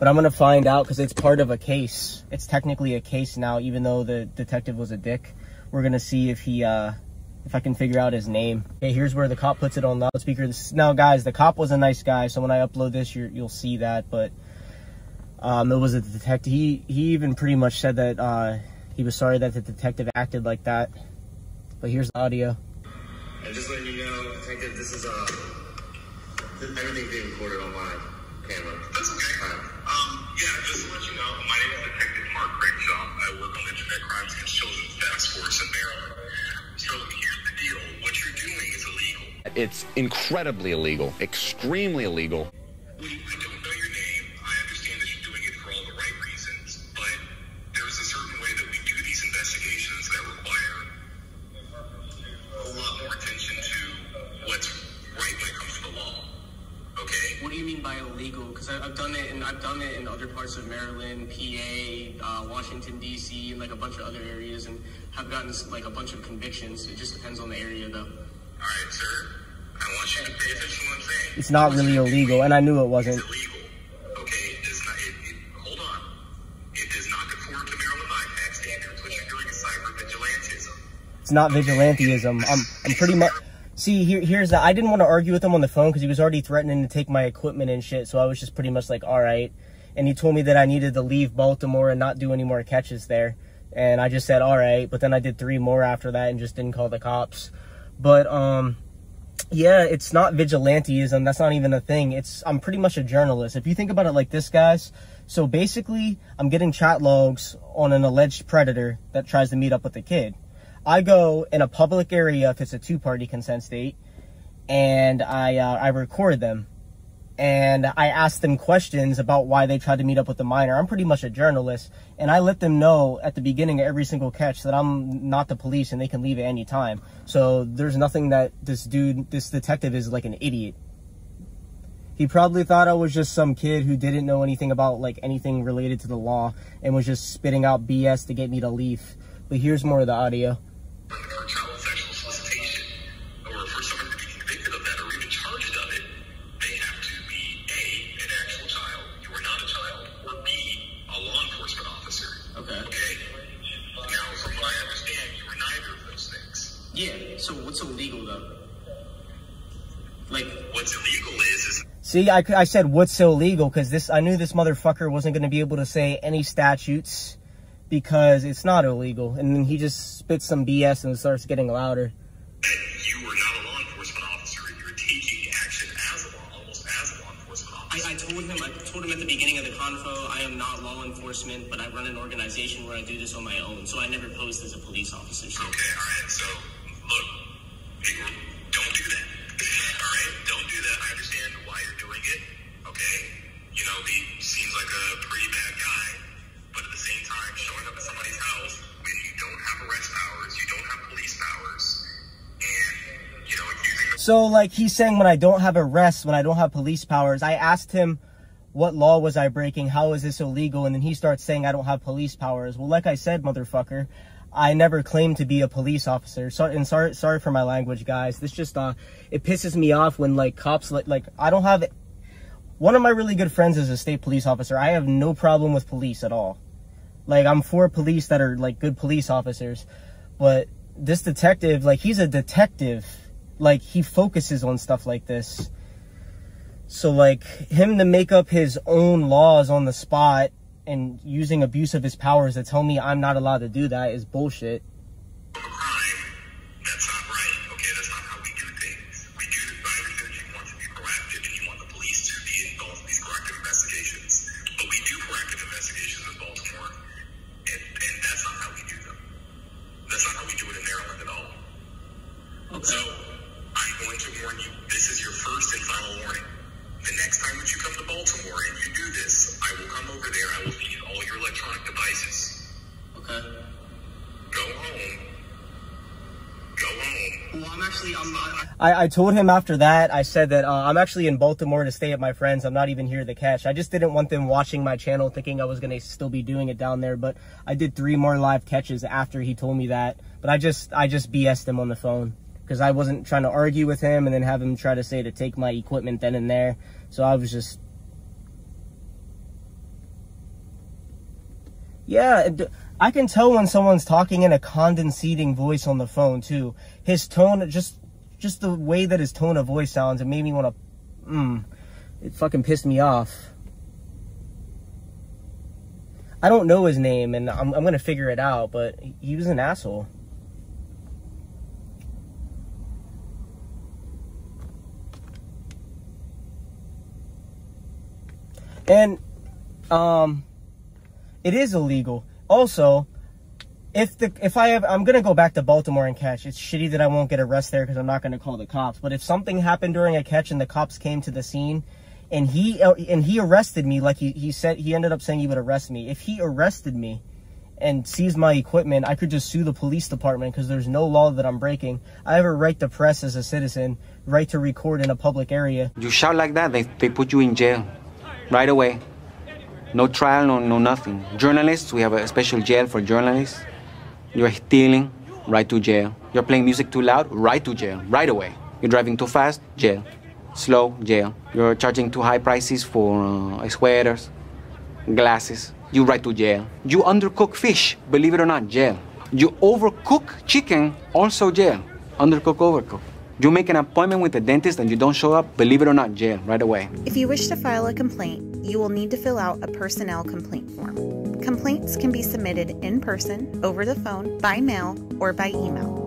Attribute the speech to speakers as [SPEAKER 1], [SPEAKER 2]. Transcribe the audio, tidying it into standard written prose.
[SPEAKER 1] But I'm going to find out because it's part of a case. It's technically a case now, even though the detective was a dick. We're going to see if he, if I can figure out his name. Okay, here's where the cop puts it on loudspeaker. Now, guys, the cop was a nice guy, so when I upload this, you'll see that. But it was a detective. He even pretty much said that he was sorry that the detective acted like that. But here's the audio.
[SPEAKER 2] And just letting you know, detective, this is everything being recorded on live camera. That's okay. Yeah, just to let you know, my name is Detective Mark Crenshaw. I work on the Internet Crimes Against Children Task Force in Maryland. So here's the deal. What you're doing is illegal.
[SPEAKER 3] It's incredibly illegal, extremely illegal.
[SPEAKER 2] I don't know your name. I understand that you're doing it for all the right reasons, but there's a certain way that we do these investigations that require a lot more attention to what's right when it comes to the law. Okay?
[SPEAKER 1] What do you mean by illegal? Because I've done it in other parts of Maryland, PA, Washington D.C., and like a bunch of other areas, and have gotten like a bunch of convictions. It just depends on the area, though.
[SPEAKER 2] All right, sir. I want you to pay attention to what I'm saying.
[SPEAKER 1] It's not really illegal, and I knew it wasn't.
[SPEAKER 2] It's illegal. Okay, it's not. Hold on. It does not conform to Maryland IPAC standards. What you're doing is cyber vigilantism.
[SPEAKER 1] It's not vigilantism. I'm pretty much. See, here's that. I didn't want to argue with him on the phone because he was already threatening to take my equipment and shit. So I was just pretty much like, all right. And he told me that I needed to leave Baltimore and not do any more catches there. And I just said, all right. But then I did 3 more after that and just didn't call the cops. But, yeah, it's not vigilantism. That's not even a thing. I'm pretty much a journalist. If you think about it like this, guys. So basically, I'm getting chat logs on an alleged predator that tries to meet up with a kid. I go in a public area if it's a 2-party consent state, and I record them, and I ask them questions about why they tried to meet up with the minor. I'm pretty much a journalist, and I let them know at the beginning of every single catch that I'm not the police and they can leave at any time. So there's nothing that this detective is like an idiot. He probably thought I was just some kid who didn't know anything about like anything related to the law and was just spitting out BS to get me to leave. But here's more of the audio.
[SPEAKER 2] For child sexual solicitation, or for someone to be convicted of that or even charged of it, they have to be A, an actual child, you are not a child, or B, a law enforcement officer. Okay. Now, from what I understand, you are neither of those things.
[SPEAKER 1] Yeah, so what's illegal though? Like,
[SPEAKER 2] what's illegal is
[SPEAKER 1] see, I said what's so illegal because I knew this motherfucker wasn't going to be able to say any statutes because it's not illegal. And then he just spits some BS and starts getting louder.
[SPEAKER 2] You are not a law enforcement officer. You're taking action almost as a law enforcement officer. I told him at the beginning of the convo, I am not law enforcement, but I run an organization where I do this on my own. So I never posed as a police officer. So. Okay, all right. So, look, don't do that. All right? Don't do that. I understand why you're doing it. Okay? You know, he seems like a pretty bad guy. But at the same time, showing up at somebody's house when you don't have arrest powers, you don't have police powers, and, you know, accusing them.
[SPEAKER 1] So, like, he's saying when I don't have arrests, when I don't have police powers, I asked him what law was I breaking, how is this illegal, and then he starts saying I don't have police powers. Well, like I said, motherfucker, I never claimed to be a police officer. Sorry for my language, guys. This just, it pisses me off when, like, cops, like, I don't have... One of my really good friends is a state police officer. I have no problem with police at all. Like, I'm for police that are, like, good police officers. But this detective, like, he's a detective. Like, he focuses on stuff like this. So, like, him to make up his own laws on the spot and using abuse of his powers to tell me I'm not allowed to do that is bullshit.
[SPEAKER 2] That's not right. Okay, that's not how we do things. I understand that you want to be proactive and you want the police to be involved in these proactive investigations. But we do proactive investigations in Baltimore, and that's not how we do them. That's not how we do it in Maryland at all. Okay. So, I'm going to warn you, this is your first and final warning. The next time that you come to Baltimore and you do this, I will come over there, I will seize all your electronic devices. Okay. Go home. Well,
[SPEAKER 1] I told him after that, I said that I'm actually in Baltimore to stay at my friends. I'm not even here to catch. I just didn't want them watching my channel thinking I was going to still be doing it down there. But I did 3 more live catches after he told me that. But I just BS'd him on the phone because I wasn't trying to argue with him and then have him try to say to take my equipment then and there. So I was just Yeah, I can tell when someone's talking in a condescending voice on the phone too. His tone, just the way that his tone of voice sounds, it made me want to, it fucking pissed me off. I don't know his name, and I'm gonna figure it out, but he was an asshole. And, it is illegal. Also, I'm gonna go back to Baltimore and catch. It's shitty that I won't get arrested there because I'm not gonna call the cops. But if something happened during a catch and the cops came to the scene, and he arrested me, like he said, he ended up saying he would arrest me. If he arrested me and seized my equipment, I could just sue the police department because there's no law that I'm breaking. I have a right to press as a citizen, right to record in a public area.
[SPEAKER 4] You shout like that, they put you in jail right away. No trial, no nothing. Journalists, we have a special jail for journalists. You're stealing, right to jail. You're playing music too loud, right to jail, right away. You're driving too fast, jail. Slow, jail. You're charging too high prices for sweaters, glasses, you right to jail. You undercook fish, believe it or not, jail. You overcook chicken, also jail. Undercook, overcook. You make an appointment with the dentist and you don't show up, believe it or not, jail, right away.
[SPEAKER 5] If you wish to file a complaint, you will need to fill out a personnel complaint form. Complaints can be submitted in person, over the phone, by mail, or by email.